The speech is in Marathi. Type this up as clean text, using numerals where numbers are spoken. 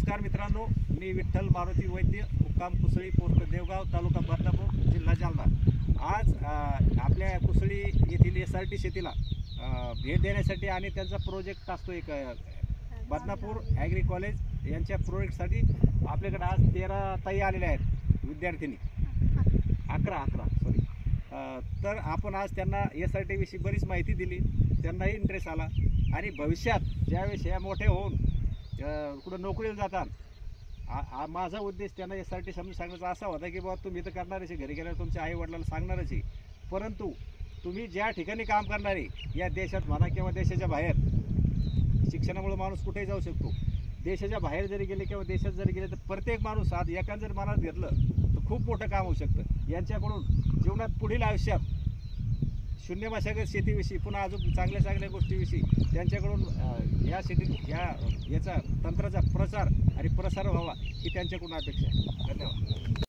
नमस्कार मित्रांनो, मी विठ्ठल मारुती वैद्य, मुक्काम कुसळी, पोस्ट देवगाव, तालुका बदनापूर, जिल्हा जालना। आज आपल्या कुसळी येथील SRT शेतीला भेट देण्यासाठी आणि त्यांचा प्रोजेक्ट असतो एक बदनापूर ॲग्री कॉलेज यांच्या प्रोजेक्टसाठी आपल्याकडे आज 13 ताई आलेल्या आहेत, विद्यार्थिनी 11 सॉरी। तर आपण आज त्यांना SRT विषयी बरीच माहिती दिली, त्यांनाही इंटरेस्ट आला आणि भविष्यात ज्यावेळेस या मोठे होऊन कुठं नोकरीला जातात, माझा उद्देश त्यांना SRT समजून सांगण्याचा असा होता की बाबा तुम्ही तर करणारच आहे, घरी गेल्यावर तुमच्या आई वडिलांना सांगणारच आहे, परंतु तुम्ही ज्या ठिकाणी काम करणारे या देशात म्हणा किंवा देशाच्या बाहेर, शिक्षणामुळे माणूस कुठेही जाऊ शकतो, देशाच्या बाहेर जरी गेले किंवा देशात जरी गेले तर प्रत्येक माणूस आज एकाने जर मनात घेतलं तर खूप मोठं काम होऊ शकतं। यांच्याकडून जीवनात पुढील आयुष्यात शून्य मशागत शेतीविषयी पुन्हा अजून चांगल्या गोष्टीविषयी त्यांच्याकडून या शेतीत याचा तंत्राचा प्रचार आणि प्रसार व्हावा ही त्यांच्याकडून अपेक्षा आहे। धन्यवाद।